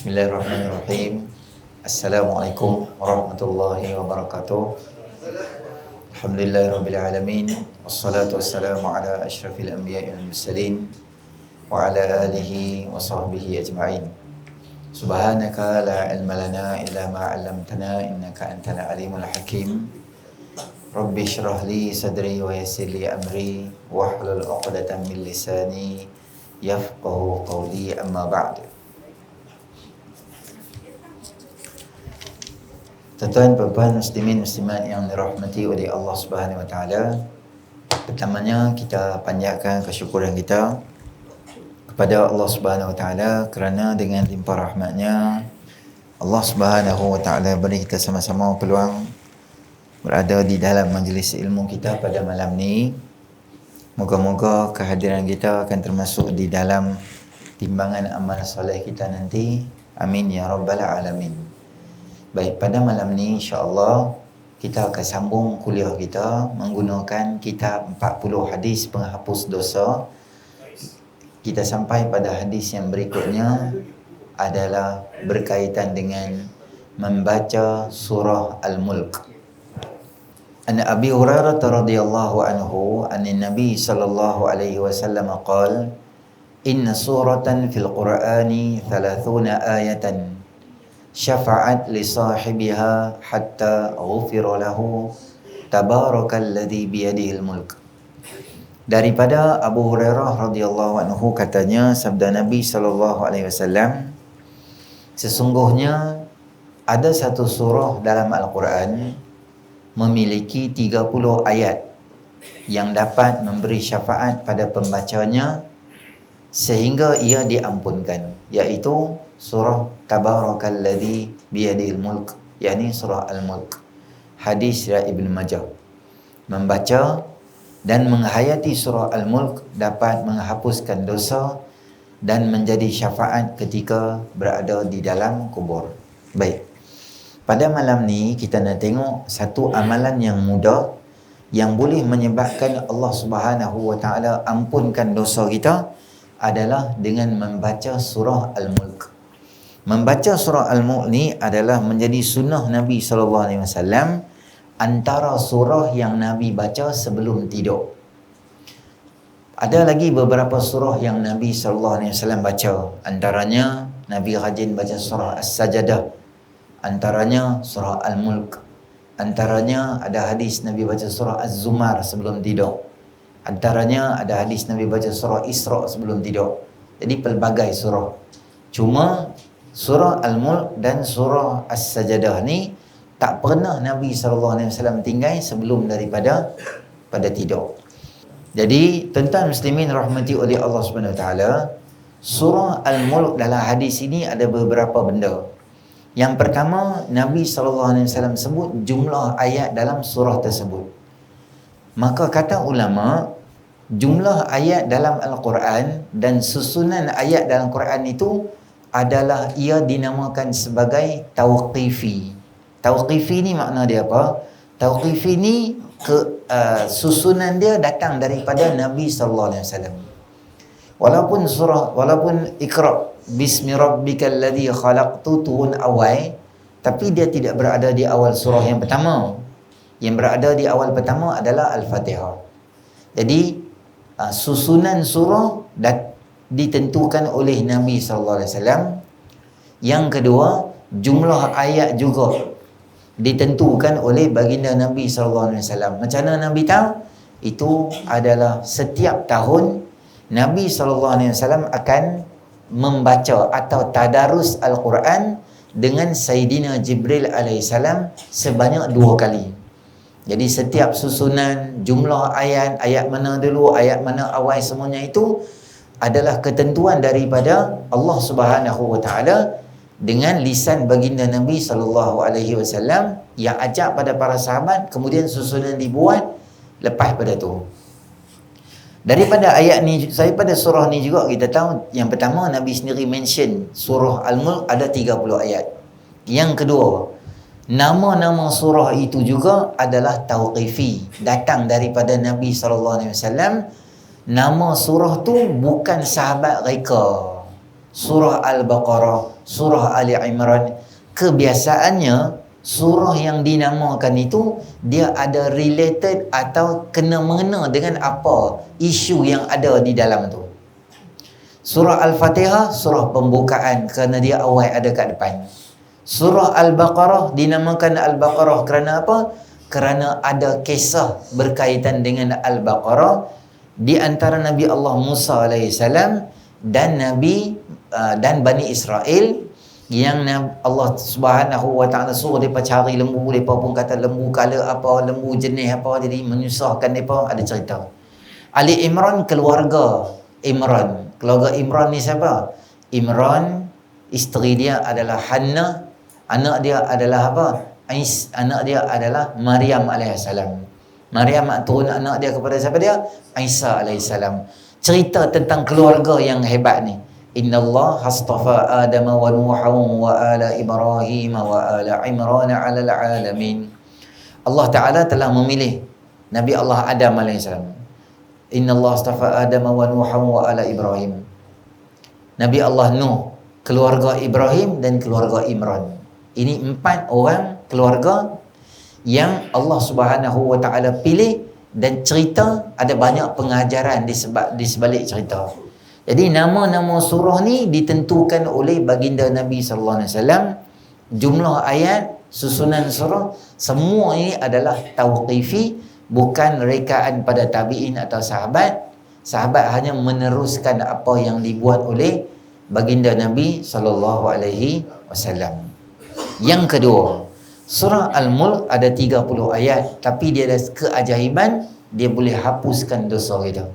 Bismillahirrahmanirrahim. Assalamualaikum warahmatullahi wabarakatuh. Alhamdulillahirabbil alamin. Wassalatu wassalamu ala asyrafil anbiya'i wal mursalin wa ala alihi wa sahbihi ajma'in. Subhanaka la ilma lana illa ma 'allamtana innaka antal alimul hakim. Rabbi shrah li sadri wa yassir li amri wahlul 'uqdatam min lisani yafqahu qawli, amma ba'd. Tuan-tuan, puan-puan, muslimin, muslimat yang dirahmati oleh Allah Subhanahu Wa Taala. Pertamanya kita panjatkan kesyukuran kita kepada Allah Subhanahu Wa Taala kerana dengan limpah rahmatnya Allah Subhanahu Wa Taala beri kita sama-sama peluang berada di dalam majlis ilmu kita pada malam ni. Moga-moga kehadiran kita akan termasuk di dalam timbangan amal soleh kita nanti. Amin ya rabbal alamin. Baik, pada malam ni insya-Allah kita akan sambung kuliah kita menggunakan kitab 40 hadis penghapus dosa. Kita sampai pada hadis yang berikutnya adalah berkaitan dengan membaca surah Al-Mulk. An Abi Hurairah radhiyallahu anhu anin Nabi sallallahu alaihi wasallam qala inna suratan fil Qur'ani 30 ayatan syafa'at li sahibiha hatta ghufira lahu tabarakalladzi biyadihil mulk. Daripada Abu Hurairah radhiyallahu anhu katanya, sabda Nabi sallallahu alaihi wasallam, sesungguhnya ada satu surah dalam Al-Quran memiliki 30 ayat yang dapat memberi syafaat pada pembacanya sehingga ia diampunkan, iaitu surah Tabarakalladzi biyadihil mulk, yakni surah Al-Mulk. Hadis riwayat Ibnu Majah. Membaca dan menghayati surah Al-Mulk dapat menghapuskan dosa dan menjadi syafaat ketika berada di dalam kubur. Baik. Pada malam ni kita nak tengok satu amalan yang mudah yang boleh menyebabkan Allah Subhanahu Wa Taala ampunkan dosa kita adalah dengan membaca surah Al-Mulk. Membaca surah Al-Mulk ni adalah menjadi sunnah Nabi SAW, antara surah yang Nabi baca sebelum tidur. Ada lagi beberapa surah yang Nabi SAW baca. Antaranya Nabi rajin baca surah As-Sajadah, antaranya surah Al-Mulk. Antaranya ada hadis Nabi baca surah Az-Zumar sebelum tidur. Antaranya ada hadis Nabi baca surah Isra sebelum tidur. Jadi pelbagai surah. Cuma surah Al-Mulk dan surah As-Sajadah ni tak pernah Nabi SAW tinggal sebelum daripada pada tidur. Jadi tuan-tuan muslimin rahmati oleh Allah Subhanahu Wa Taala, surah Al-Mulk dalam hadis ini ada beberapa benda. Yang pertama, Nabi SAW sebut jumlah ayat dalam surah tersebut. Maka kata ulama, jumlah ayat dalam Al-Quran dan susunan ayat dalam Quran itu adalah ia dinamakan sebagai tauqifi. Tauqifi ni makna dia apa? Tauqifi ni susunan dia datang daripada Nabi sallallahu alaihi wasallam. Walaupun Iqra bismi rabbikal ladzi khalaq tu turun awal, tapi dia tidak berada di awal surah yang pertama. Yang berada di awal pertama adalah Al-Fatihah. Jadi susunan surah ditentukan oleh Nabi SAW. Yang kedua, jumlah ayat juga ditentukan oleh baginda Nabi SAW. Macam mana Nabi tahu? Itu adalah setiap tahun Nabi SAW akan membaca atau tadarus Al-Quran dengan Sayyidina Jibril alaihissalam sebanyak 2 kali. Jadi setiap susunan, jumlah ayat, ayat mana dulu, ayat mana awal, semuanya itu adalah ketentuan daripada Allah Subhanahu Wa Taala dengan lisan baginda Nabi sallallahu alaihi wasallam yang ajak pada para sahabat, kemudian susunan dibuat lepas pada tu. Daripada ayat ni, daripada surah ni juga kita tahu, yang pertama Nabi sendiri mention surah Al-Mulk ada 30 ayat. Yang kedua, nama-nama surah itu juga adalah tauqifi, datang daripada Nabi sallallahu alaihi wasallam. Nama surah tu bukan sahabat reka. surah Al-Baqarah, surah Ali Imran. Kebiasaannya surah yang dinamakan itu dia ada related atau kena-mengena dengan apa isu yang ada di dalam tu. Surah Al-Fatihah surah pembukaan kerana dia awal ada kat depan. Surah Al-Baqarah dinamakan Al-Baqarah kerana apa? Kerana ada kisah berkaitan dengan Al-Baqarah di antara Nabi Allah Musa AS dan dan Bani Israel yang Allah Subhanahu Wa Taala suruh mereka cari lembu. Mereka pun kata lembu kala apa, lembu jenis apa, jadi menyusahkan mereka. Ada cerita. Ali Imran, keluarga Imran. Keluarga Imran ni siapa? Imran, isteri dia adalah Hannah, anak dia adalah apa? Anak dia adalah Maryam alaihissalam. Maryam turun anak dia kepada siapa dia? Isa alaihissalam. Cerita tentang keluarga yang hebat ni. Inna Allah hastafa Adam wa Nuhan wa ala Ibrahim wa ala Imran ala alamin. Allah Ta'ala telah memilih Nabi Allah Adam alaihissalam. Inna Allah astafa Adam wa Nuhan wa ala Ibrahim. Nabi Allah Nuh, keluarga Ibrahim dan keluarga Imran. Ini 4 orang keluarga yang Allah Subhanahu Wa Taala pilih, dan cerita ada banyak pengajaran di sebalik cerita. Jadi nama-nama surah ni ditentukan oleh baginda Nabi sallallahu alaihi wasallam. Jumlah ayat, susunan surah, semua ini adalah tauqifi, bukan rekaan pada tabi'in atau sahabat. Sahabat hanya meneruskan apa yang dibuat oleh baginda Nabi sallallahu alaihi wasallam. Yang kedua, surah Al-Mulk ada 30 ayat, tapi dia ada keajaiban, dia boleh hapuskan dosa kita.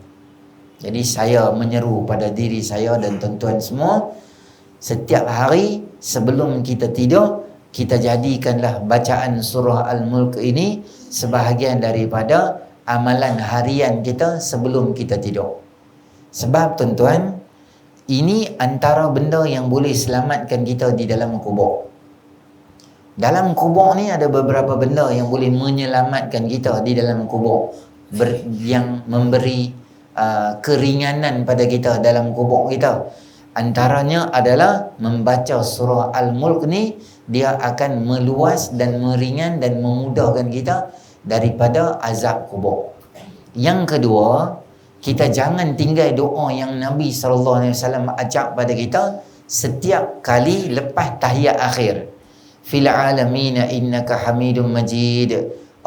Jadi saya menyeru pada diri saya dan tuan-tuan semua, setiap hari sebelum kita tidur, kita jadikanlah bacaan surah Al-Mulk ini sebahagian daripada amalan harian kita sebelum kita tidur. Sebab tuan-tuan, ini antara benda yang boleh selamatkan kita di dalam kubur. Dalam kubur ni ada beberapa benda yang boleh menyelamatkan kita di dalam kubur, yang memberi keringanan pada kita dalam kubur kita. Antaranya adalah membaca surah Al-Mulk ni, dia akan meluas dan meringan dan memudahkan kita daripada azab kubur. Yang kedua, kita jangan tinggal doa yang Nabi SAW ajak pada kita setiap kali lepas tahiyat akhir. Fil alamina innaka hamidun majid.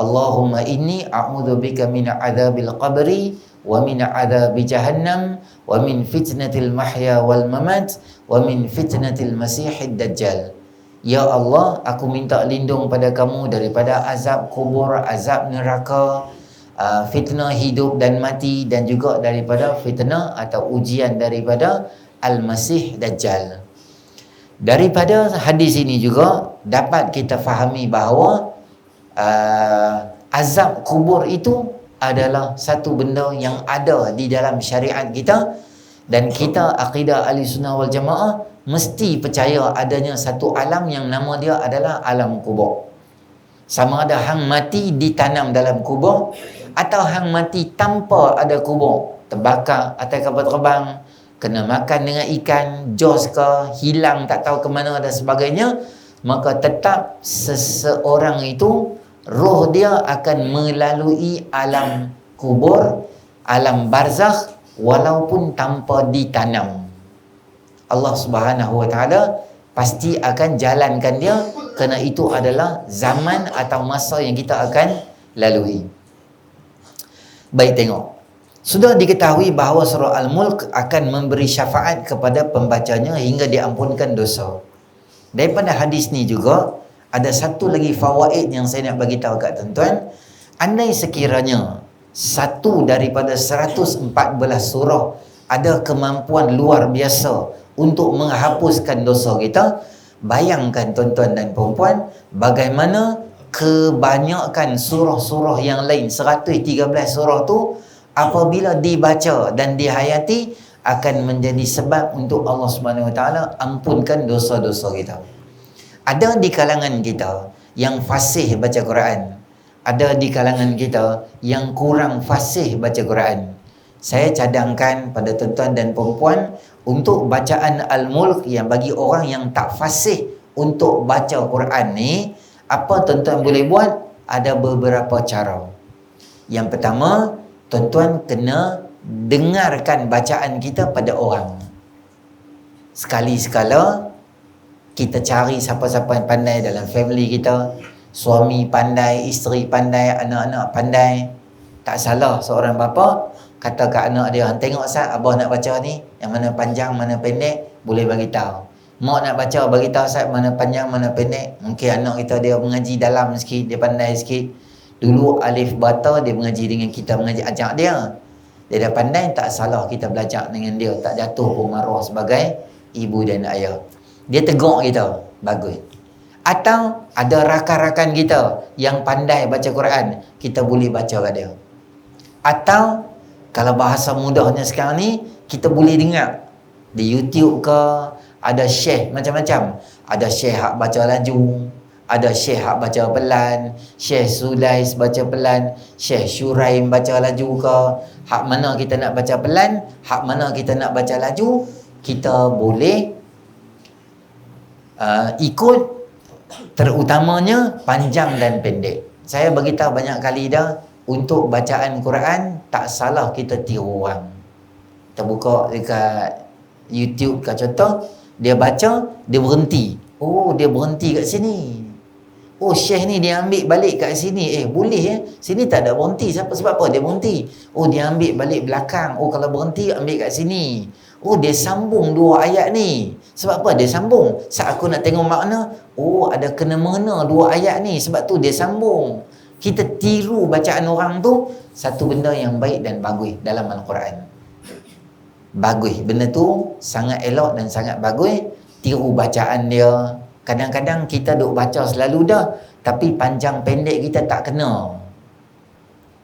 Allahumma inni a'udzubika min adzabil qabri wa min adzabi jahannam wa min fitnatil mahya wal mamat wa min fitnatil masiihid dajjal. Ya Allah, aku minta lindung pada kamu daripada azab kubur, azab neraka, fitnah hidup dan mati, dan juga daripada fitnah atau ujian daripada Al-Masih Dajjal. Daripada hadis ini juga dapat kita fahami bahawa azab kubur itu adalah satu benda yang ada di dalam syariat kita, dan kita akidah Ahli Sunnah wal Jamaah mesti percaya adanya satu alam yang nama dia adalah alam kubur. Sama ada hang mati ditanam dalam kubur atau hang mati tanpa ada kubur, terbakar atau kapal terbang, kena makan dengan ikan, jos ke, hilang tak tahu ke mana dan sebagainya, maka tetap seseorang itu roh dia akan melalui alam kubur, alam barzakh, walaupun tanpa ditanam. Allah Subhanahu Wa Taala pasti akan jalankan dia, kerana itu adalah zaman atau masa yang kita akan lalui. Baik, tengok. Sudah diketahui bahawa surah Al-Mulk akan memberi syafaat kepada pembacanya hingga diampunkan dosa. Daripada hadis ni juga ada satu lagi fawaid yang saya nak bagi tahu kat tuan-tuan. Andai sekiranya satu daripada 114 surah ada kemampuan luar biasa untuk menghapuskan dosa kita, bayangkan tuan-tuan dan perempuan bagaimana kebanyakan surah-surah yang lain, 113 surah tu apabila dibaca dan dihayati akan menjadi sebab untuk Allah Subhanahu Wa Taala ampunkan dosa-dosa kita. Ada di kalangan kita yang fasih baca Quran, ada di kalangan kita yang kurang fasih baca Quran. Saya cadangkan pada tuan-tuan dan perempuan Untuk bacaan Al-Mulk yang bagi orang yang tak fasih untuk baca Quran ni, apa tuan-tuan boleh buat? Ada beberapa cara. Yang pertama, tuan-tuan kena dengarkan bacaan kita pada orang. Sekali-sekala kita cari siapa-siapa yang pandai dalam family kita. Suami pandai, isteri pandai, anak-anak pandai. Tak salah seorang bapa kata kat anak dia, tengok Ustaz, abah nak baca ni, yang mana panjang, mana pendek, boleh bagi tahu. Mak nak baca, bagi tahu Ustaz, mana panjang, mana pendek. Mungkin anak kita dia mengaji dalam sikit, dia pandai sikit. Dulu alif bata dia mengaji dengan kita, mengaji ajak dia. Dia dah pandai, tak salah kita belajar dengan dia, tak jatuh pun marah sebagai ibu dan ayah. Dia tegur kita, bagus. Atau ada rakan-rakan kita yang pandai baca Quran, kita boleh baca kat dia. Atau kalau bahasa mudahnya sekarang ni, kita boleh dengar di YouTube ke, ada syekh macam-macam. Ada syekh hak baca laju, ada syekh hak baca pelan, Syekh Sulais baca pelan, Syekh Syuraim baca laju ke. Hak mana kita nak baca pelan, hak mana kita nak baca laju, kita boleh ikut, terutamanya panjang dan pendek. Saya beritahu banyak kali dah, untuk bacaan Quran tak salah kita tiru orang. Kita buka dekat YouTube ke contoh, dia baca, dia berhenti. Oh, dia berhenti kat sini. Oh, syekh ni dia ambil balik kat sini. Boleh sini tak ada berhenti. Sebab apa dia berhenti? Oh, dia ambil balik belakang. Oh, kalau berhenti ambil kat sini. Oh, dia sambung dua ayat ni. Sebab apa dia sambung? Saat aku nak tengok makna, oh, ada kena mengena dua ayat ni, sebab tu dia sambung. Kita tiru bacaan orang tu, satu benda yang baik dan bagus dalam Al-Quran. Bagus, benda tu sangat elok dan sangat bagus. Tiru bacaan dia. Kadang-kadang kita duk baca selalu dah, tapi panjang pendek kita tak kena.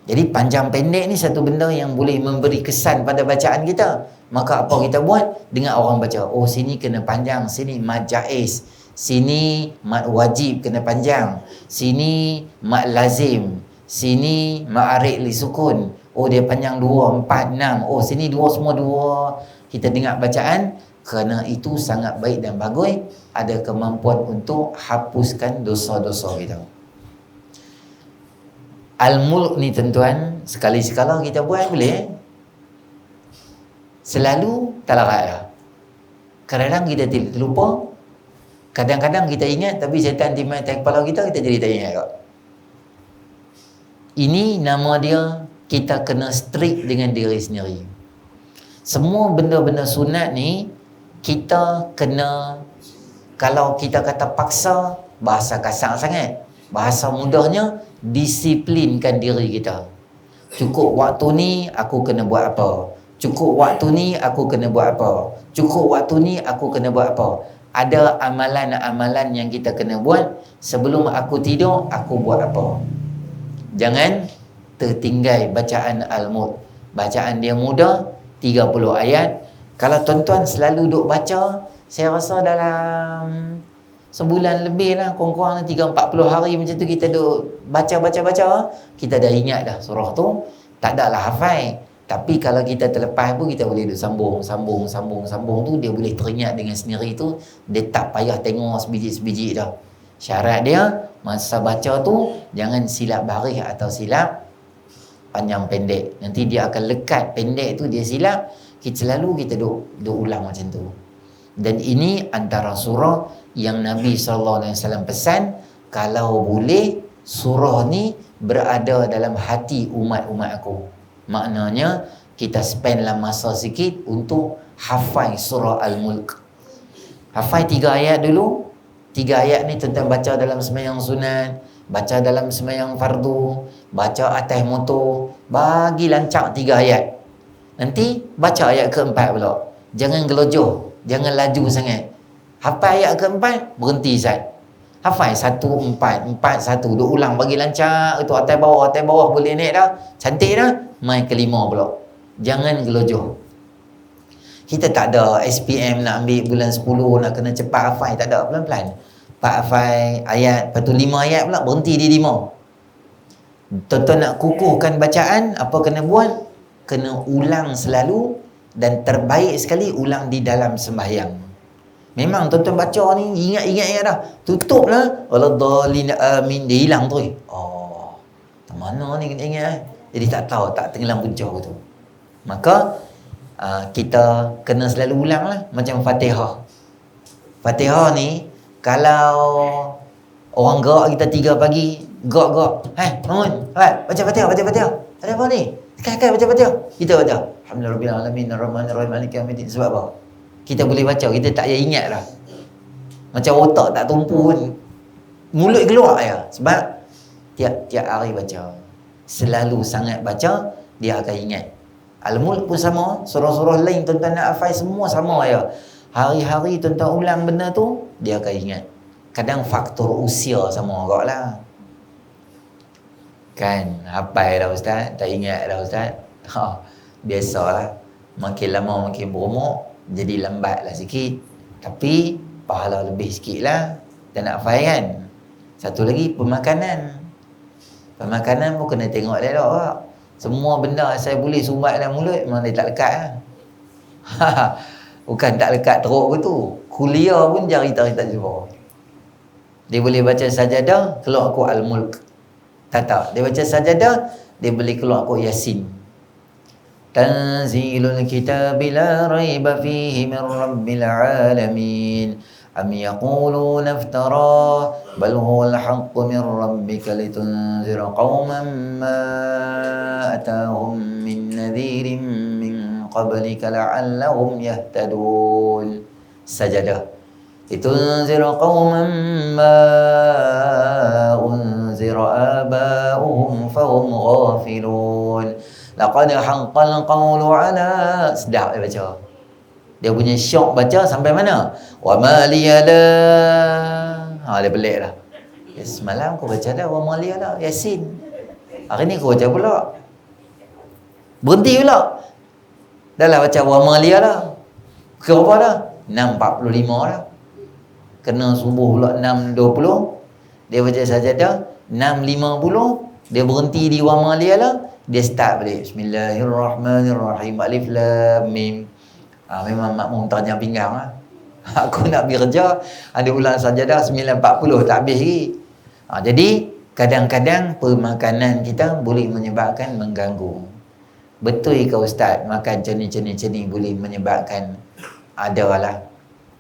Jadi panjang pendek ni satu benda yang boleh memberi kesan pada bacaan kita. Maka apa kita buat? Dengar orang baca, oh sini kena panjang, sini mad jaiz, sini mad wajib kena panjang, sini mad lazim, sini ma'arik li sukun. Oh dia panjang 2, 4, 6. Oh sini 2 semua 2. Kita dengar bacaan, kerana itu sangat baik dan bagus, ada kemampuan untuk hapuskan dosa-dosa kita. Al-Mulk ni tuan-tuan, sekali-sekala kita buat boleh. Selalu tak larat lah. Kadang-kadang kita terlupa, kadang-kadang kita ingat, tapi syaitan timbul atas kepala kita, kita jadi tak ingat kok. Ini nama dia, kita kena strict dengan diri sendiri. Semua benda-benda sunat ni, kita kena, kalau kita kata paksa, bahasa kasar sangat. Bahasa mudahnya, disiplinkan diri kita. Cukup waktu ni, aku kena buat apa. Cukup waktu ni, aku kena buat apa. Cukup waktu ni, aku kena buat apa. Ada amalan-amalan yang kita kena buat. Sebelum aku tidur, aku buat apa. Jangan tertinggal bacaan Al-Mulk. Bacaan dia mudah, 30 ayat. Kalau tuan-tuan selalu duk baca, saya rasa dalam sebulan lebih lah, kurang-kurang 3-40 hari macam tu kita duk baca-baca-baca, kita dah ingat dah surah tu. Tak ada lah hafal, tapi kalau kita terlepas pun kita boleh duk sambung tu, dia boleh teringat dengan sendiri tu. Dia tak payah tengok sebiji-sebiji dah. Syarat dia masa baca tu jangan silap baris atau silap panjang pendek. Nanti dia akan lekat pendek tu, dia silap. Selalu kita duk ulang macam tu. Dan ini antara surah yang Nabi SAW pesan, kalau boleh surah ni berada dalam hati umat-umat aku. Maknanya kita spendlah masa sikit untuk hafal surah Al-Mulk. Hafal 3 ayat dulu. 3 ayat ni tentang baca dalam sembahyang sunat, baca dalam sembahyang fardu, baca atas motor. Bagi lancak 3 ayat. Nanti baca ayat keempat pula. Jangan gelojoh, jangan laju sangat. Hafal ayat keempat, berhenti Zat. Hafal 1, 4, 4, 1. Duk ulang bagi lancak. Itu atas bawah boleh naik dah. Cantik dah. Mai kelima pula. Jangan gelojoh. Kita tak ada SPM nak ambil bulan 10, nak kena cepat hafal. Tak ada, pelan-pelan. 4 hafal ayat, lepas tu 5 ayat pula, berhenti di 5. Tuan-tuan nak kukuhkan bacaan, apa kena buat? Kena ulang selalu dan terbaik sekali ulang di dalam sembahyang. Memang tuan-tuan baca ni ingat dah. Tutup lah. Waladhalin amin. Dia hilang tu. Oh, mana ni kena ingat. Jadi tak tahu, tak tenggelam punca tu. Maka kita kena selalu ulang lah. Macam Fatihah. Fatihah ni, kalau orang gerak kita 3 pagi, gerak. Bangun. Baca Fatihah. Ada apa ni? Sekali baca Fatihah. Kita baca. Alhamdulillahirrahmanirrahim. Ar-Rahmanirrahim. Maliki yaumiddin. Sebab apa? Kita boleh baca, kita tak payah ingat dah. Macam otak tak tumpu pun. Mulut keluar ya. Sebab tiap hari baca. Selalu sangat baca, dia akan ingat. Al-Mulk pun sama. Surah-surah lain tuan-tuan nak hafal semua sama ya. Hari-hari tuan-tuan ulang benda tu, dia akan ingat. Kadang faktor usia sama orang lah. Kan, hafal dah ustaz, tak ingat dah ustaz. Biasalah. Makin lama makin berumur, jadi lambat lah sikit. Tapi pahala lebih sikit lah. Dan nak faham kan. Satu lagi pemakanan. Pemakanan pun kena tengok dia tak. Semua benda saya boleh sumbat dalam mulut, memang dia tak lekat lah. Bukan tak lekat teruk ke tu. Kuliah pun jari tak jumpa. Dia boleh baca sajadah, keluar aku Al-Mulk. Tak. Dia baca sajadah, dia boleh keluar aku Yasin. Tanzilul kitabi la raiba fihi min rabbil alamin. Am yaquluna iftara bal huwal haqqu min rabbika litunzira qauman ma atahum min nadhirin min qablika la'allahum yahtadun. Sajadah. Litunzira qauman ma unzira aba'uhum fahum ghafilun. Laqad haqqal qawlu ala. Sedap dia baca. Dia punya syok baca sampai mana? Wa ma liyala. Dia pelik dah. Semalam aku baca dah wa ma liyala Yasin. Hari ni aku baca pula. Berhenti pula. Dah lah baca wa ma liyala. Kira apa dah? 6.45 dah. Kena subuh pula 6.20. Dia baca sajadah 6.50. Dia berhenti di wa ma liyala. Dia start balik. Bismillahirrahmanirrahim. Alif lam mim. Memang makmum tanya pinggang lah. Aku nak pergi kerja, ada ulang sajadah 9.40 tak habis lagi. Jadi kadang-kadang pemakanan kita boleh menyebabkan mengganggu. Betul ke ustaz, makan cenih-cenih boleh menyebabkan adalah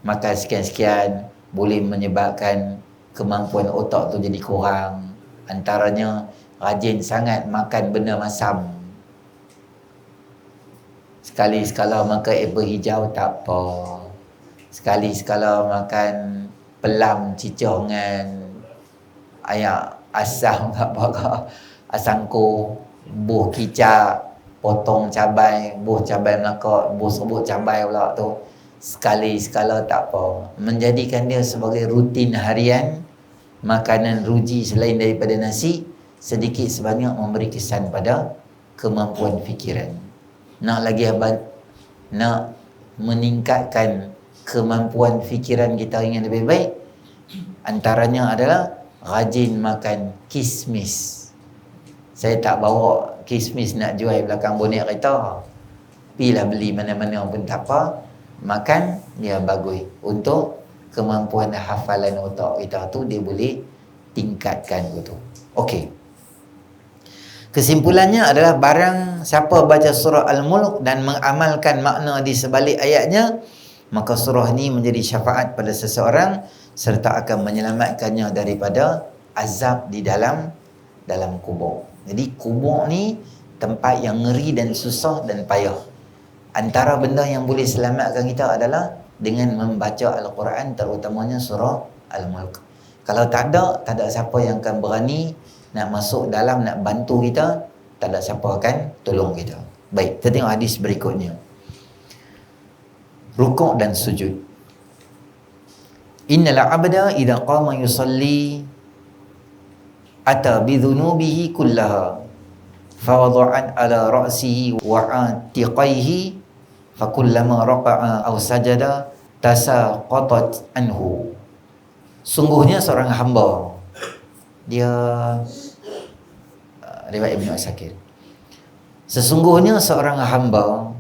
makan sekian-sekian boleh menyebabkan kemampuan otak tu jadi kurang. Antaranya rajin sangat makan benda masam. Sekali-sekala makan apple hijau tak apa. Sekali-sekala makan pelam cicah dengan ayak asam asangko, buah kicap, potong cabai, buah cabai Melaka, buah serbuk cabai pula tu. Sekali-sekala tak apa. Menjadikan dia sebagai rutin harian, makanan ruji selain daripada nasi, sedikit sebanyak memberi kesan pada kemampuan fikiran. Nak meningkatkan kemampuan fikiran kita ingin lebih baik, antaranya adalah rajin makan kismis. Saya tak bawa kismis nak jual belakang bonek kereta. Pilah beli mana-mana pun tak apa. Makan dia bagus untuk kemampuan hafalan otak kita tu, dia boleh tingkatkan gitu. Okey. Kesimpulannya adalah barang siapa baca surah Al-Mulk dan mengamalkan makna di sebalik ayatnya, maka surah ini menjadi syafaat pada seseorang serta akan menyelamatkannya daripada azab di dalam kubur. Jadi kubur ni tempat yang ngeri dan susah dan payah. Antara benda yang boleh selamatkan kita adalah dengan membaca Al-Quran, terutamanya surah Al-Mulk. Kalau tak ada siapa yang akan berani nak masuk dalam, nak bantu kita. Tak ada siapa akan tolong kita. Baik, kita tengok hadis berikutnya. Rukuk dan sujud. Innal abda idza qama yusalli ata bi dhunubihi kullaha fawada'an ala ra'sihi wa atiqaihi fakullama raqa'a aw sajada tasaqatat anhu. Sungguhnya seorang hamba, dia riwayat Ibnu Asakir, sesungguhnya seorang hamba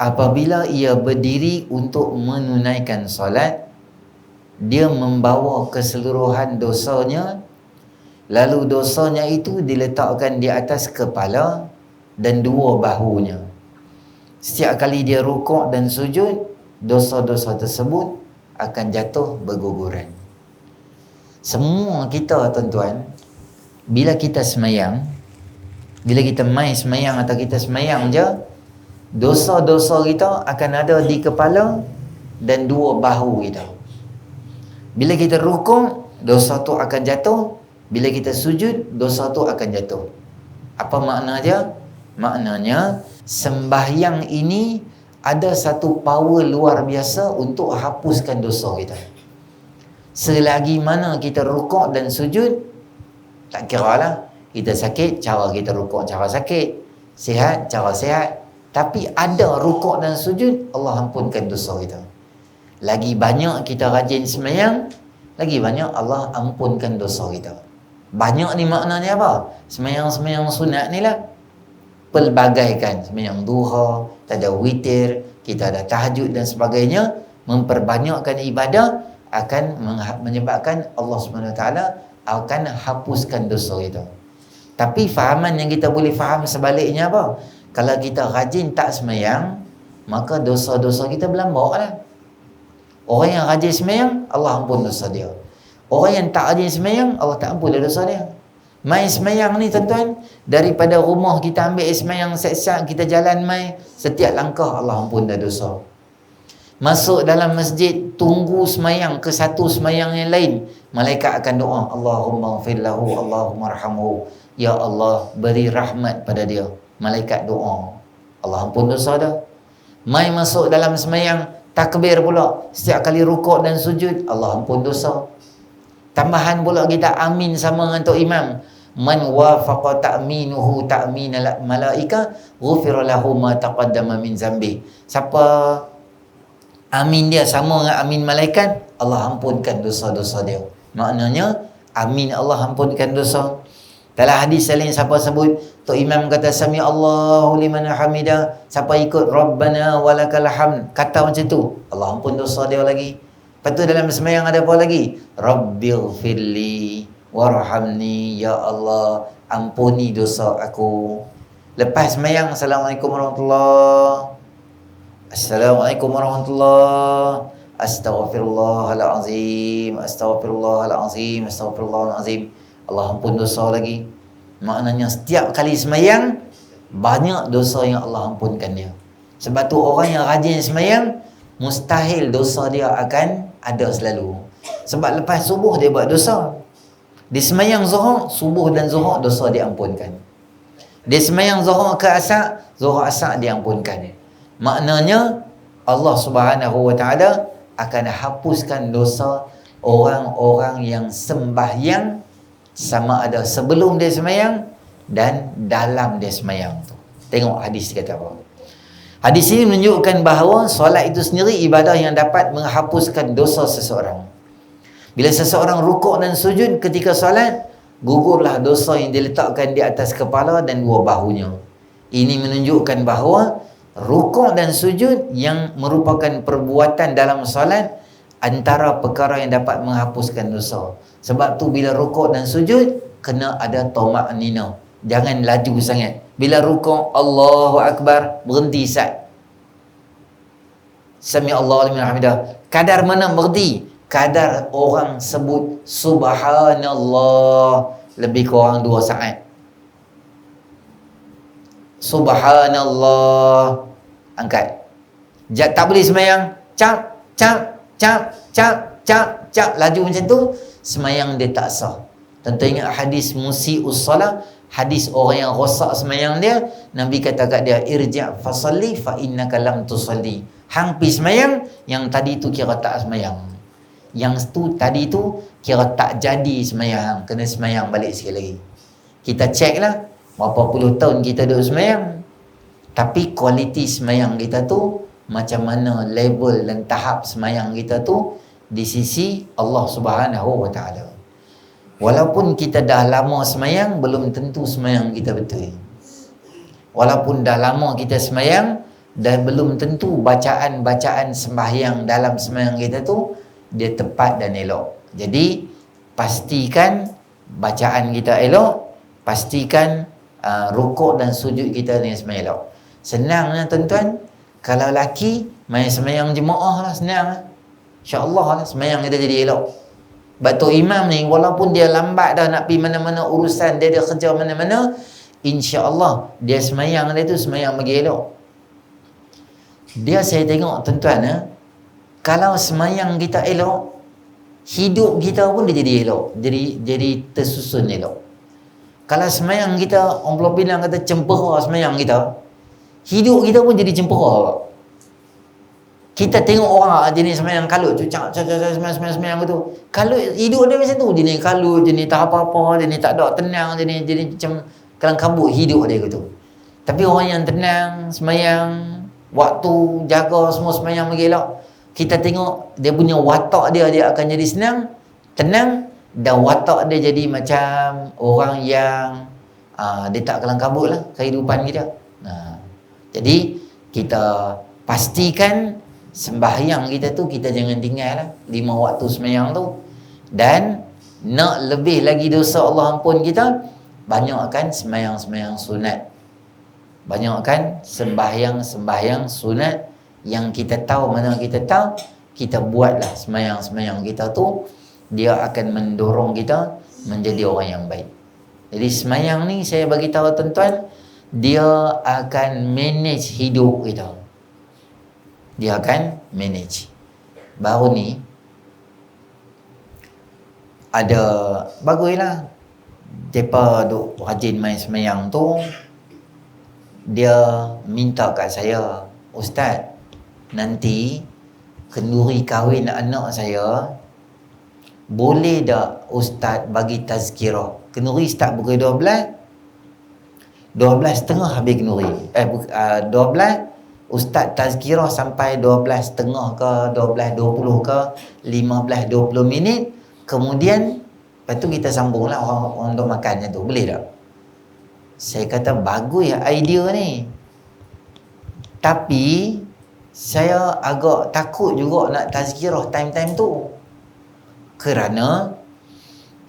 apabila ia berdiri untuk menunaikan solat, dia membawa keseluruhan dosanya, lalu dosanya itu diletakkan di atas kepala dan dua bahunya. Setiap kali dia rukuk dan sujud, dosa-dosa tersebut akan jatuh berguguran. Semua kita tuan-tuan, bila kita semayang, bila kita main semayang atau kita semayang je, dosa-dosa kita akan ada di kepala dan dua bahu kita. Bila kita rukuk, dosa tu akan jatuh. Bila kita sujud, dosa tu akan jatuh. Apa makna dia? Maknanya sembahyang ini ada satu power luar biasa untuk hapuskan dosa kita. Selagi mana kita rukuk dan sujud, tak kira lah, kita sakit, cara kita rukuk cara sakit, sihat, cara sihat. Tapi ada rukuk dan sujud, Allah ampunkan dosa kita. Lagi banyak kita rajin semayang, lagi banyak Allah ampunkan dosa kita. Banyak ni maknanya apa? Semayang-semayang sunat ni lah, pelbagaikan. Semayang duha, kita ada witir, kita ada tahajud dan sebagainya. Memperbanyakkan ibadah akan menyebabkan Allah SWT akan hapuskan dosa kita. Tapi fahaman yang kita boleh faham sebaliknya apa? Kalau kita rajin tak semayang, maka dosa-dosa kita berlambak lah. Orang yang rajin semayang, Allah ampun dosa dia. Orang yang tak rajin semayang, Allah tak ampun dosa dia. Mai semayang ni tuan-tuan, daripada rumah kita ambil semayang set-set, kita jalan mai, setiap langkah Allah ampun dah dosa. Masuk dalam masjid, tunggu semayang ke satu semayang yang lain, malaikat akan doa, Allahumma ghfirlahu, Allahumma arhamhu. Ya Allah, beri rahmat pada dia. Malaikat doa, Allah ampun dosa dah. Mai masuk dalam semayang, takbir pula. Setiap kali rukuk dan sujud, Allah ampun dosa. Tambahan pula kita amin sama dengan Tok Imam. Man wafaqa ta'minuhu ta'minal malaika ghufira lahu ma taqaddama min zambi. Siapa amin dia sama dengan amin malaikat, Allah ampunkan dosa-dosa dia. Maknanya amin Allah ampunkan dosa. Dalam hadis lain siapa sebut, Tok Imam kata sami Allahu liman hamidah, siapa ikut Rabbana walakal hamd, kata macam tu, Allah ampun dosa dia lagi. Lepas tu dalam sembahyang ada apa lagi? Rabbighfirli warhamni, ya Allah ampuni dosa aku. Lepas sembahyang, Assalamualaikum warahmatullahi, Assalamualaikum warahmatullahi, Astaghfirullahalazim, Astaghfirullahalazim, Astaghfirullahalazim, Allah ampun dosa lagi. Maknanya setiap kali semayang, banyak dosa yang Allah ampunkan dia. Sebab tu orang yang rajin semayang, mustahil dosa dia akan ada selalu. Sebab lepas subuh dia buat dosa. Dia semayang zuhur, subuh dan zuhur dosa diampunkan. Dia semayang zuhur ke asar, zuhur asar diampunkan. Maknanya Allah Subhanahu Wa Taala akan hapuskan dosa orang-orang yang sembahyang, sama ada sebelum dia semayang dan dalam dia semayang tu. Tengok hadis kata apa. Hadis ini menunjukkan bahawa solat itu sendiri ibadah yang dapat menghapuskan dosa seseorang. Bila seseorang rukuk dan sujud ketika solat, gugurlah dosa yang diletakkan di atas kepala dan dua bahunya. Ini menunjukkan bahawa rukuk dan sujud yang merupakan perbuatan dalam solat antara perkara yang dapat menghapuskan dosa. Sebab tu bila rukuk dan sujud, kena ada tuma'ninah. Jangan laju sangat. Bila rukuk, Allahu Akbar, berhenti sat. Sami Allahu liman hamidah. Kadar mana berhenti? Kadar orang sebut Subhanallah lebih kurang 2 saat. Subhanallah, angkat. Tak boleh semayang cap, laju macam tu, semayang dia tak sah. Tentu ingat hadis musi'us salah, hadis orang yang rosak semayang dia. Nabi kata kat dia, irja' fasalli fa innaka lam tusalli. Hang pi semayang, yang tadi tu kira tak semayang. Yang tu tadi tu kira tak jadi semayang, kena semayang balik sekali lagi. Kita cek lah, berapa puluh tahun kita duduk semayang, tapi kualiti semayang kita tu macam mana, level dan tahap semayang kita tu di sisi Allah Subhanahu Wa Taala. Walaupun kita dah lama semayang, belum tentu semayang kita betul. Walaupun dah lama kita semayang, dan belum tentu bacaan-bacaan sembahyang dalam sembahyang kita tu dia tepat dan elok. Jadi pastikan bacaan kita elok, pastikan rukuk dan sujud kita ni sembahyang elok. Senangnya tuan-tuan, kalau laki main sembahyang jemaah lah, senang lah. InsyaAllah lah sembahyang kita jadi elok. Sebab tu imam ni walaupun dia lambat dah nak pergi mana-mana urusan, dia ada kerja mana-mana, insya-Allah dia sembahyang dia tu sembahyang bagi elok. Dia saya tengok tuan-tuan, kalau sembahyang kita elok, hidup kita pun dia jadi elok, jadi tersusun elok. Kalau sembahyang kita, orang Pulau Pinang kata cempera sembahyang kita, hidup kita pun jadi cempera. Kita tengok orang jenis sembahyang kalut, cucak sembahyang tu. Kalut hidup dia macam tu, jenis kalut, jenis tak apa-apa, jenis tak ada tenang, jenis macam kelang kabut hidup dia gitu. Tapi orang yang tenang, sembahyang, waktu, jaga semua sembahyang bagi elok, kita tengok dia punya watak dia akan jadi senang, tenang, dan watak dia jadi macam orang yang dia tak kelang kabut lah kehidupan kita. Jadi kita pastikan sembahyang kita tu kita jangan tinggal lah 5 waktu sembahyang tu. Dan nak lebih lagi dosa Allah ampun kita, banyakkan sembahyang-sembahyang sunat. Banyakkan sembahyang-sembahyang sunat yang kita tahu, mana kita tahu, kita buatlah sembahyang-sembahyang kita tu, dia akan mendorong kita menjadi orang yang baik. Jadi sembahyang ni saya bagi tahu tuan-tuan, dia akan manage hidup kita. Dia akan manage. Baru ni ada baguslah depa duk rajin main sembahyang tu, dia minta kat saya, Ustaz, nanti kenduri kahwin anak saya, boleh tak Ustaz bagi tazkirah? Kenduri start pukul 12:30 habis kenduri. 12 Ustaz tazkirah sampai 12:30 ke 12:20 ke 15-20 minit. Kemudian lepas tu kita sambunglah orang untuk makannya tu. Boleh tak? Saya kata bagus ya idea ni. Tapi saya agak takut juga nak tazkirah time-time tu. Kerana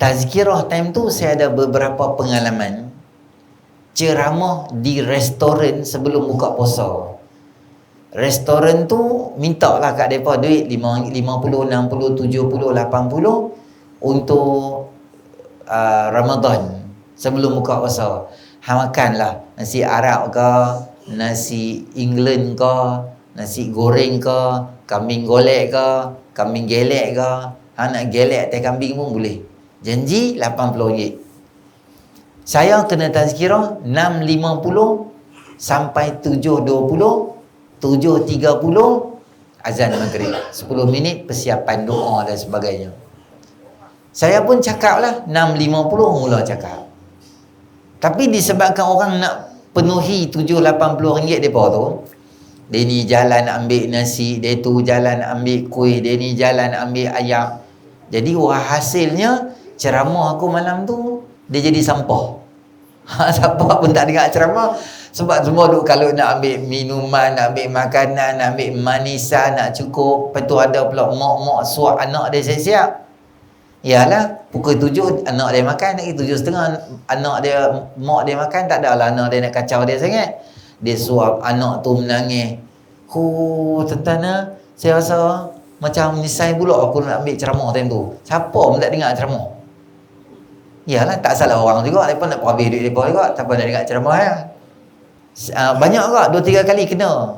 tazkirah time tu saya ada beberapa pengalaman ceramah di restoran sebelum buka puasa. Restoran tu minta lah kat mereka duit RM50, RM60, RM70, RM80 untuk Ramadan sebelum buka puasa. Makanlah nasi Arab ke, nasi England ke, nasi goreng ke, kambing golek ke, kambing gelek ke. Nak gelek teh kambing pun boleh. Janji RM80. Saya kena tazkirah 6.50 sampai 7.20, 7.30 azan maghrib, 10 minit persiapan doa dan sebagainya. Saya pun cakap lah 6.50 mula cakap. Tapi disebabkan orang nak penuhi RM7-80 mereka tu, dia ni jalan ambil nasi, dia tu jalan ambil kuih, dia ni jalan ambil ayam. Jadi hasilnya ceramah aku malam tu dia jadi sampah. Siapa pun tak dengar ceramah, sebab semua duk kalau nak ambil minuman, nak ambil makanan, nak ambil manisan, nak cukup. Lepas tu ada pula mak-mak suap anak dia siap-siap. Yalah, pukul 7 anak dia makan, lagi 7.30 anak dia, mak dia makan. Tak adalah anak dia nak kacau dia sangat. Dia suap anak tu menangis. Tentana, saya rasa macam menyesal pula aku nak ambil ceramah time tu. Siapa pun tak dengar ceramah. Yalah, tak salah orang juga. Mereka nak habis duit mereka juga. Tak apa nak dengar ceramah ya. Banyak juga 2-3 kali kena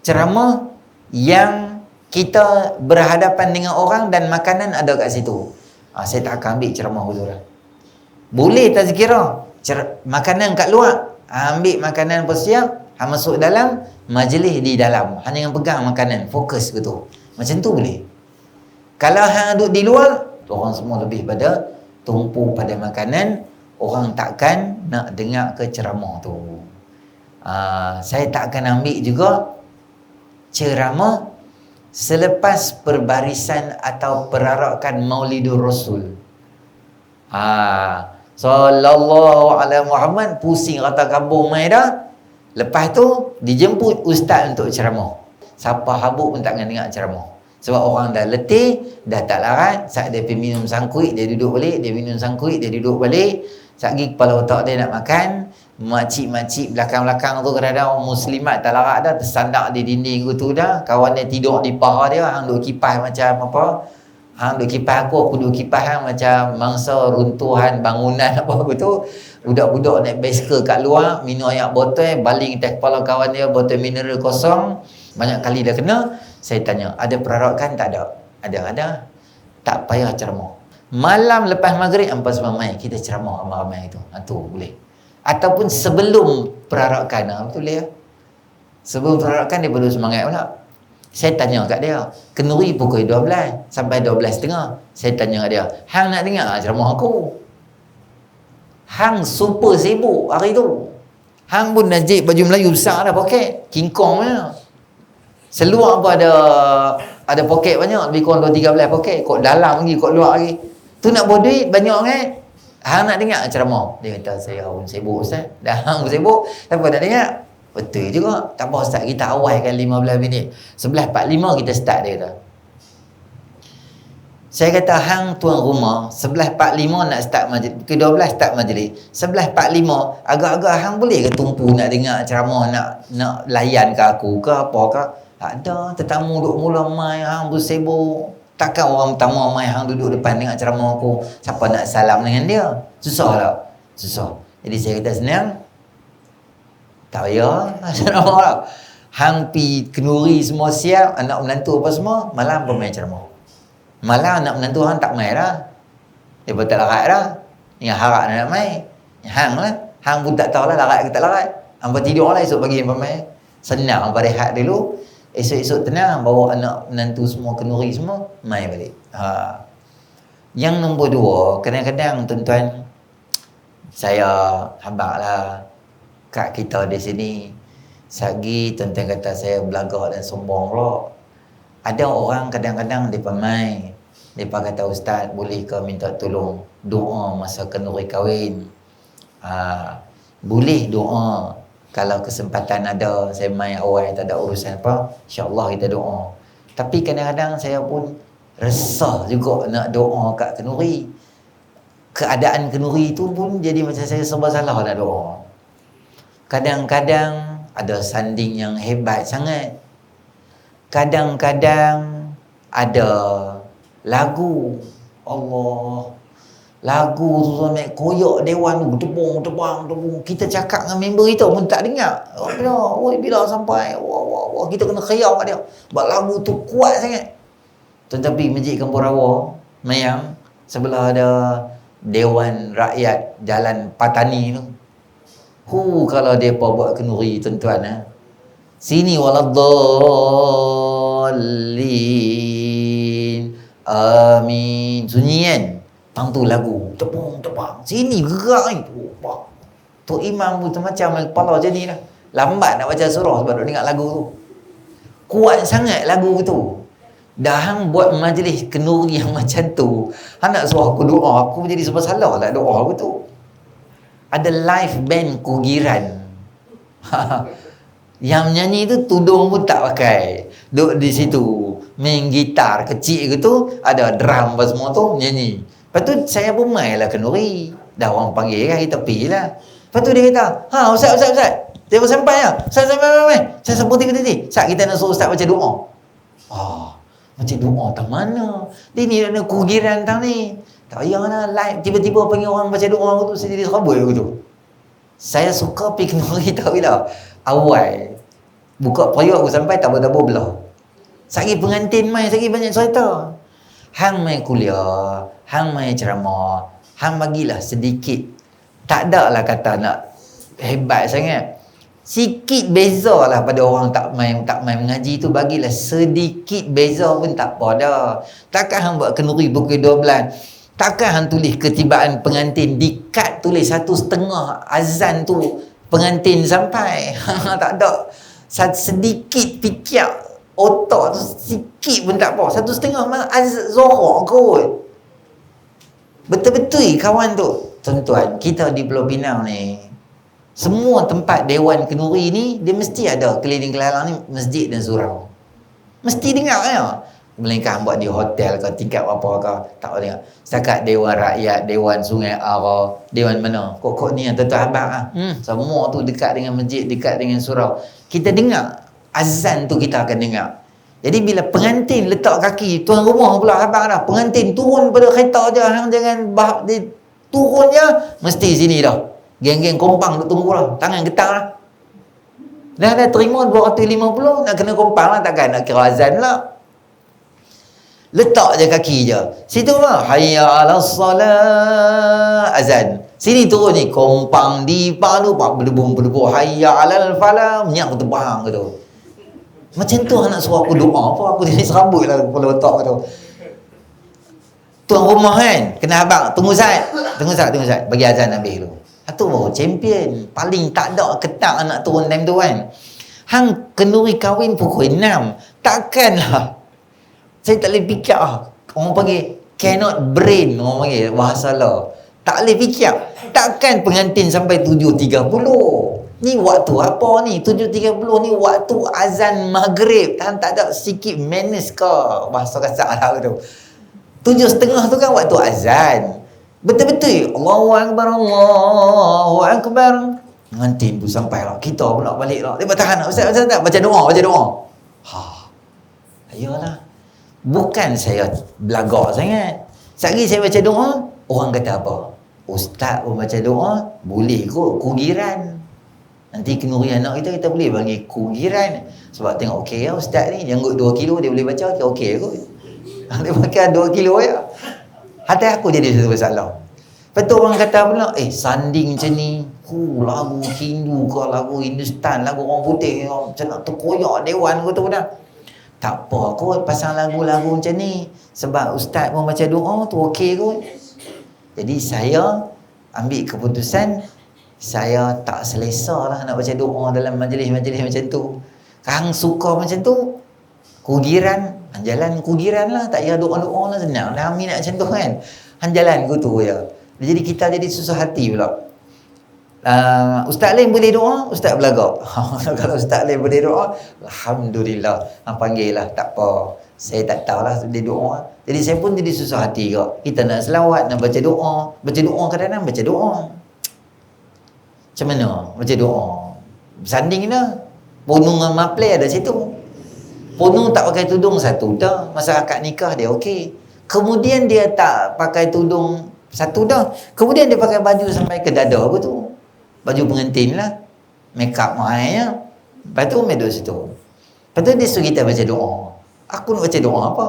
ceramah yang kita berhadapan dengan orang dan makanan ada kat situ. Saya tak akan ambil ceramah dulu lah. Boleh tazkirah makanan kat luar, ambil makanan persiap, masuk dalam majlis di dalam, hanya yang pegang makanan, fokus gitu. Macam tu boleh. Kalau hang duduk di luar, orang semua lebih pada tumpu pada makanan, orang takkan nak dengar ke ceramah tu. Saya tak akan ambil juga ceramah selepas perbarisan atau perarakan Maulidur Rasul. Sallallahu alaihi Muhammad, pusing rata kampung mai dah. Lepas tu dijemput ustaz untuk ceramah. Siapa habuk pun tak akan dengar ceramah. Sebab orang dah letih, dah tak larat. Saat dia pergi minum sangkuit, dia duduk balik. Dia minum sangkuit, dia duduk balik. Saat lagi kepala otak dia nak makan, makcik-makcik belakang-belakang tu kadang-kadang muslimat tak larat dah, tersandak di dinding tu dah. Kawan dia tidur di paha dia, hang duk kipas macam apa? Hang duk kipas aku duk kipas hang macam mangsa runtuhan bangunan apa betul. Budak-budak naik basikal kat luar, minum air botol, baling atas kepala kawan dia, botol mineral kosong. Banyak kali dah kena. Saya tanya, ada perarakan? Tak ada. Ada. Tak payah ceramah. Malam lepas maghrib, hampa semua mai, kita ceramah ramai-ramai itu. Tu boleh. Ataupun sebelum perarakan, betul ya? Sebelum perarakan dia perlu semangat pula. Saya tanya kat dia, kenduri pukul 12 sampai 12.30. Saya tanya kat dia, hang nak dengar ceramah aku? Hang super sibuk hari tu. Hang pun najib baju Melayu besar dah, poket. King Kong lah. Seluar pun ada poket banyak, lebih kurang 13 poket. Kok dalam lagi, kok luar lagi. Tu nak bawa duit banyak kan? Hang nak dengar ceramah? Dia kata, saya pun sibuk ustaz. Dah hang pun sibuk, siapa nak dengar? Betul juga. Tak apa ustaz, kita awalkan 15 minit. 11.45 kita start, dia kata. Saya kata, hang tuan rumah 11.45 nak start majlis, ke 12 start majlis, 11.45 agak-agak hang boleh ke tumpu nak dengar ceramah, nak layan ke aku ke apa ke? Tak ada, tetamu duk mula mai, hang bersibuk. Takkan orang pertama mai hang duduk depan dengar ceramah aku, siapa nak salam dengan dia? Susah tak? Susah. Jadi saya kata senang, tak payah ceramah lah. Hang pi kenduri semua siap, anak menantu apa semua, malam pun main ceramah. Malah anak menantu hang tak main dah. Dia pun tak larat dah. Yang harap nak main, hang lah. Hang pun tak tahu lah larat ke tak larat. Hang pun tidur lah esok pagi hang main. Senang hang rehat dulu. Esok-esok tenang, bawa anak menantu semua, kenduri semua, main balik. Yang nombor 2, kadang-kadang tuan-tuan, saya habaq lah kat kita di sini. Sagi tuan-tuan kata saya belagak dan sombong pula. Ada orang kadang-kadang mereka mai, mereka kata, ustaz boleh ke minta tolong doa masa kenduri kahwin? Boleh doa. Kalau kesempatan ada, saya mai awal, tak ada urusan apa, insyaAllah kita doa. Tapi kadang-kadang saya pun resah juga nak doa kat kenduri. Keadaan kenduri tu pun jadi macam saya serba salah nak doa. Kadang-kadang ada sanding yang hebat sangat. Kadang-kadang ada lagu, Allah, lagu tu sampai koyak dewan tu, tebang. Kita cakap dengan member kita pun tak dengar. Bila sampai, wah, kita kena khayal kat dia. Sebab lagu tu kuat sangat. Tetapi Masjid Kampung Rawa, Mayang, sebelah ada Dewan Rakyat Jalan Patani tu. Kalau mereka buat kenduri, tuan-tuan, sini waladdallin, amin, sunyi kan? Tang tu lagu, tepung. Sini gerak ni. Tok Imam pun macam kepala macam ni dah. Lambat nak baca surah sebab duk dengar lagu tu. Kuat sangat lagu tu. Dah hang buat majlis kenduri yang macam tu, hang nak suruh aku doa, aku jadi serba salah lah doa aku tu. Ada live band Kugiran. Yang menyanyi tu tudung pun tak pakai. Duduk di situ, main gitar kecil gitu, ada drum apa semua tu, nyanyi. Lepas tu saya pun main lah kenduri. Dah orang panggil kan, kita pergi lah. Lepas tu dia kata, Ustaz. Dia pun sampai lah. Ustaz, sampai. Saya sebut tiga-tiga. Ustaz, kita nak suruh Ustaz baca doa. Macam doa tak mana? Dia ni nak Kugiran tang ni. Tak payah lah, live. Tiba-tiba panggil orang baca doa aku tu, saya jadi serabut aku tu. Saya suka pergi kenduri tak bila. Awal buka periuk aku sampai tak berapa belah. Sagi pengantin mai, sagi banyak cerita. Hang mai kuliah, hang mai ceramah, hang bagilah sedikit. Tak ada lah kata nak hebat sangat. Sikit beza lah pada orang tak main mengaji tu, bagilah sedikit beza pun tak apa dah. Takkan hang buat kenduri pukul 12. Takkan hang tulis ketibaan pengantin di kad tulis 1.5 azan tu pengantin sampai. Tak ada. Sedikit fikir otak tu sikit pun tak apa. 1.5 mana azan Zohor kot. Betul-betul kawan tu. Tuan-tuan, kita di Pulau Pinang ni Semua tempat Dewan Kenduri ni, dia mesti ada keliling Kelalang ni masjid dan surau. Mesti dengar ya. Melainkan buat di hotel ke tingkat apa ke, tak boleh dengar. Setakat Dewan Rakyat, Dewan Sungai Ara, Dewan mana, kok ni yang tuan-tuan abang semua tu dekat dengan masjid, dekat dengan surau. Kita dengar azan tu, kita akan dengar. Jadi bila pengantin letak kaki, tuan rumah pula abang dah, pengantin turun pada kereta je, jangan dia turun je mesti sini dah. Geng-geng kompang duk tunggu lah, tangan getang lah. Dah terima 250, nak kena kompang lah, takkan nak kira azan lah. Letak je kaki je. Situ lah, hayya ala salat, azan. Sini turun ni, kompang di palu, pak berdebung, hayya ala falah, minyak tebang ke tu. Macam tu anak suruh aku doa apa, aku jadi serabut lah kepala otak tu. Tuan rumah kan, kena abang, tunggu Zat, bagi azan habis dulu. Itu baru champion. Paling tak ada ketak anak turun time tu kan. Hang kenduri kahwin pukul 6. Takkanlah. Saya tak boleh fikir. Orang panggil cannot brain, orang panggil bahasa lah. Tak boleh fikir. Takkan pengantin sampai 7.30. Ni waktu apa ni? 7.30 ni waktu azan maghrib. Tak ada sikit manners ke, bahasa kasar lah tu. 7.30 tu kan waktu azan. Betul-betul Allahu Akbar, Allahu Akbar. Pengantin tu sampai lah. Kita pun nak balik lah. Dia bertahan lah. Ustaz tak? Baca doa. Ayolah. Bukan saya belagak sangat. Sekali saya baca doa, orang kata apa? Ustaz pun baca doa, boleh kot kugiran. Nanti kenduri anak kita boleh bagi kugiran. Sebab tengok okey ya ustaz ni, dia anggut 2 kilo dia boleh baca, okey kot. Dia makan 2 kilo ya. Hati aku jadi satu masalah. Lepas tu orang kata pula, sanding macam ni, lagu Hindu ke, lagu Hindustan, lagu orang putih, macam nak terkoyak dewan ke tu dah. Tak apa kot pasang lagu-lagu macam ni. Sebab ustaz pun baca doa tu okey kot. Jadi saya ambil keputusan, saya tak selesa lah nak baca doa dalam majlis-majlis macam tu. Kang suka macam tu, kugiran, jalan kugiran lah. Tak payah doa-doa lah, senang dah minat macam tu kan. Jalan ku tu je. Jadi kita jadi susah hati pula. Ustaz lain boleh doa, ustaz belagak. Kalau ustaz lain boleh doa, alhamdulillah. Panggil lah, tak apa. Saya tak tahulah dia doa. Jadi saya pun jadi susah hati kak. Kita nak selawat, nak baca doa. Baca doa kadang-kadang baca doa. Macam mana? Baca doa. Sanding dah. Ponung dengan maplay ada situ. Ponung tak pakai tudung satu dah. Masyarakat nikah dia okey. Kemudian dia tak pakai tudung satu dah. Kemudian dia pakai baju sampai ke dada apa tu. Baju pengantin lah. Make up mahal. Lepas tu dia duduk situ. Lepas tu dia suruh kita baca doa. Aku nak baca doa apa?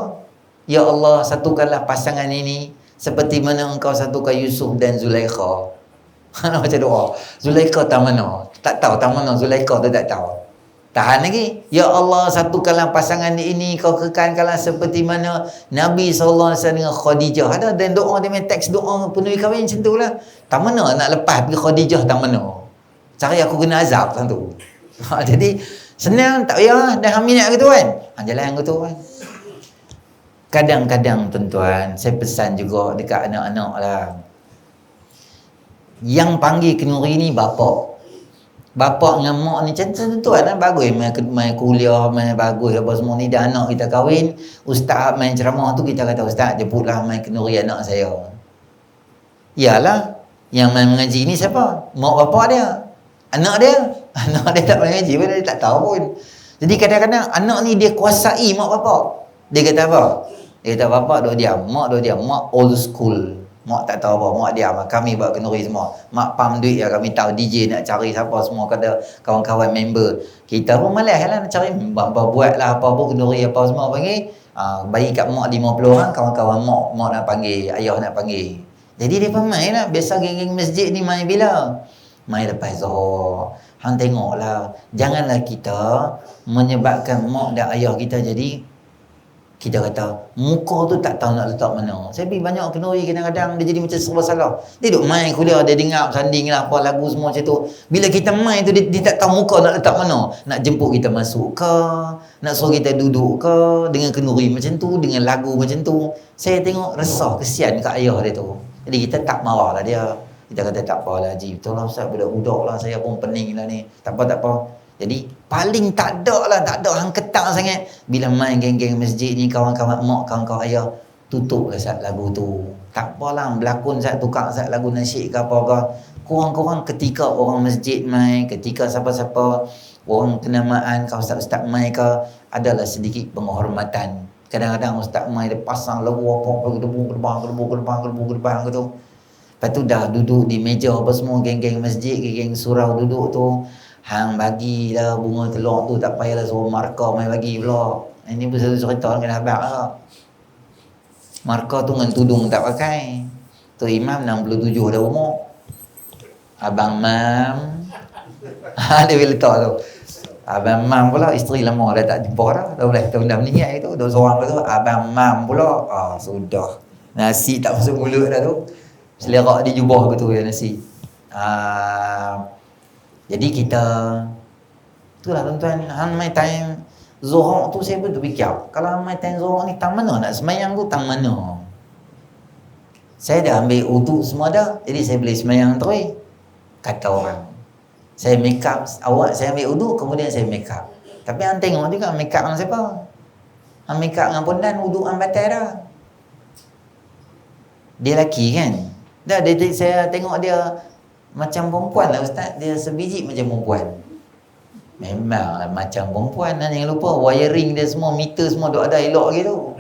Ya Allah, satukanlah pasangan ini seperti mana engkau satukan Yusuf dan Zulaikha. Nak baca doa. Zulaikha tak mana? Tak tahu tak mana Zulaikha tu, tak tahu. Tahan lagi. Ya Allah, satukanlah pasangan ini, kau kekalkanlah seperti mana Nabi SAW dengan Khadijah. Ada dan doa dia main teks doa penuhi kahwin macam tu lah. Tak mana nak lepas pergi Khadijah, tak mana. Cari aku kena azab macam tu. Jadi senang, tak payah dah minat gitu kan. Jalan gitu kan. Kadang-kadang tuan-tuan, saya pesan juga dekat anak-anak lah. Yang panggil kenduri ni bapak. Bapak dengan mak ni tuan-tuan lah, bagus main kuliah, main bagus apa semua ni. Dah anak kita kahwin, ustaz main ceramah tu, kita kata ustaz jemputlah main kenduri anak saya. Yalah, yang main mengaji ni siapa? Mak bapak dia. Anak dia tak main mengaji pun, dia tak tahu pun. Jadi kadang-kadang anak ni dia kuasai mak bapak. Dia kata apa? Dia kata bapak duk diam, mak duk diam. Mak old school. Mak tak tahu apa, mak diam. Kami buat kenduri semua. Mak pam duit ya, kami tahu DJ nak cari siapa semua, kata kawan-kawan member. Kita pun malas lah nak cari, buat lah apa-apa kenduri apa semua panggil. Bagi kat mak 50 orang, kawan-kawan mak nak panggil, ayah nak panggil. Jadi dia pun main lah. Biasa geng-geng masjid ni main bila? Main lepas Zohor. Hang tengoklah, janganlah kita menyebabkan mak dan ayah kita jadi, kita kata muka tu tak tahu nak letak mana. Saya pergi banyak kenduri, kadang-kadang dia jadi macam serba salah. Dia duduk main kuliah, dia dengar sanding lah apa lagu semua macam tu. Bila kita main tu, dia tak tahu muka nak letak mana. Nak jemput kita masuk ke, nak suruh kita duduk ke, dengan kenduri macam tu, dengan lagu macam tu. Saya tengok resah, kesian kat ayah dia tu. Jadi kita tak marah lah dia. Kita kata tak apalah Haji, betul lah Ustaz, budak-budak lah, saya pun pening lah ni. Tak apa. Jadi paling tak ada hang ketak sangat. Bila main geng-geng masjid ni, kawan-kawan mak, kawan-kawan ayah, tutup lah Ustaz lagu tu. Tak apalah, berlakon Ustaz, tukar Ustaz lagu nasyid ke apa ke. Korang-korang ketika orang masjid main, ketika siapa-siapa orang kenamaan kau Ustaz-Ustaz main ke, adalah sedikit penghormatan. Kadang-kadang Ustaz main dia pasang lagu apa-apa, gedebung gitu. Lepas tu dah duduk di meja apa semua, geng-geng masjid, geng-geng surau duduk tu, hang bagilah bunga telur tu, tak payahlah suruh markah main bagi pula. Ini pun satu cerita dengan abang lah. Markah tu dengan tudung tak pakai. Tu imam 67 dah umur. Abang Mam dia boleh letak tu. Abang Mam pula, isteri lama dah tak jumpa dah. Dah boleh dah meninggal tu. Dah seorang tu. Abang Mam pula, sudah. Nasi tak masuk mulut dah tu. Selerak di jubah betul ya nasi. Jadi kita, itulah tuan-tuan, hang mai time Zuhur tu saya pun terfikir, kalau mai time Zuhur ni tang mana nak semayang tu, tang mana. Saya dah ambil uduk semua dah, jadi saya boleh semayang terus. Kata orang, saya make up awak, saya ambil uduk, kemudian saya make up. Tapi hang tengok juga make up dengan siapa. Hang make up dengan pondan, uduk hang batal dah. Dia lelaki kan. Dah saya tengok dia macam perempuan lah Ustaz. Dia sebiji macam perempuan. Memanglah macam perempuan lah. Jangan lupa wiring dia semua, meter semua duk ada elok gitu.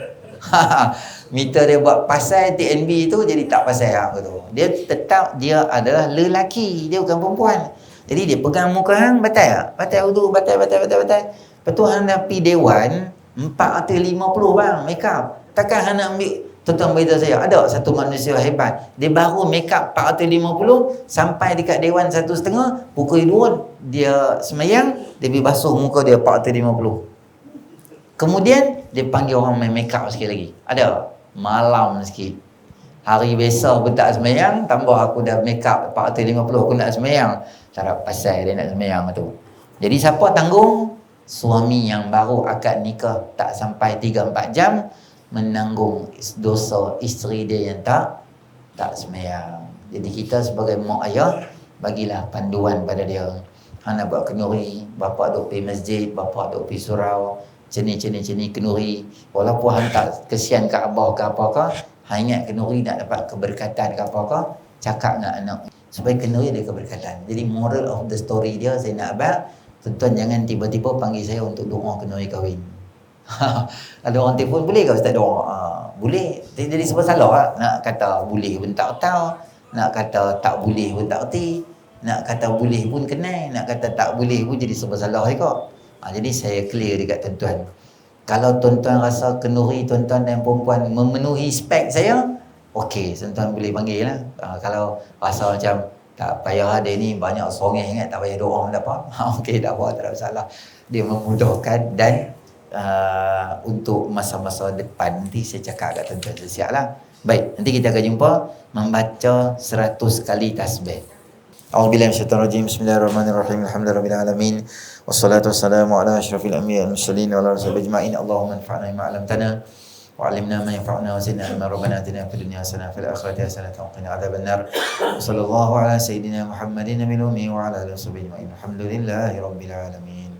Meter dia buat pasal TNB tu jadi tak pasal gitu. Dia tetap dia adalah lelaki, dia bukan perempuan. Jadi dia pegang muka hang batal. Batal wudu, batal. Lepas tu hang dah pergi dewan 450 bang make up. Takkan hang nak ambil. Tuan-tuan beritahu saya, ada satu manusia hebat, dia baru make up 450 sampai dekat dewan 1:30, pukul 2 dia semayang, dia pergi basuh muka dia 450. Kemudian dia panggil orang main make up sekali lagi. Ada malam sikit, hari besok aku tak semayang, tambah aku dah make up 450, aku nak semayang. Tak ada pasal dia nak semayang tu. Jadi siapa tanggung? Suami yang baru akad nikah tak sampai 3-4 jam menanggung dosa isteri dia yang tak semayang. Jadi kita sebagai mak ayah, bagilah panduan pada dia. Hang nak buat kenduri, bapa duk pergi masjid, bapa duk pergi surau, ceni kenduri. Walaupun hang tak kesian ke abah ke apa ke, hang ingat kenduri nak dapat keberkatan ke apa ke, cakap dengan anak supaya kenduri ada keberkatan. Jadi moral of the story dia, saya nak abang, tuan-tuan jangan tiba-tiba panggil saya untuk doa kenduri kahwin. Ada orang telefon, boleh ke Ustaz doa? Boleh. Jadi sebab salah lah. Nak kata boleh pun tak tahu, nak kata tak boleh pun tak erti, nak kata boleh pun kenal, nak kata tak boleh pun jadi sebab salah juga. Jadi saya clear dekat tuan-tuan. Kalau tuan-tuan rasa kenduri tuan-tuan dan perempuan memenuhi spek saya, okey, tuan-tuan boleh panggil lah. Kalau rasa macam tak payah, dia ni banyak songeh ingat, tak payah doa pun tak apa. Okey, tak apa, tak ada masalah. Dia memudahkan dan untuk masa-masa depan nanti saya cakap kat tuan-tuan siap lah. Baik, nanti kita akan jumpa membaca 100 kali tasbih. A'udzubillahi minasyaitonir rajim. Bismillahirrahmanirrahim. Alhamdulillahirabbil alamin. Wassalatu wassalamu ala asyrafil anbiya'i wal mursalin wa ala alihi ajma'in. Allahumma anfa'na bima 'allamtana wa 'allimna ma yanfa'una wa zidna ilma. Rabbana atina fid dunya hasanah wa fil akhirati hasanah wa qina adzabannar. Sallallahu ala sayyidina Muhammadin nabiyil ummi wa ala alihi washabbihi ajma'in. Alhamdulillahirabbil alamin.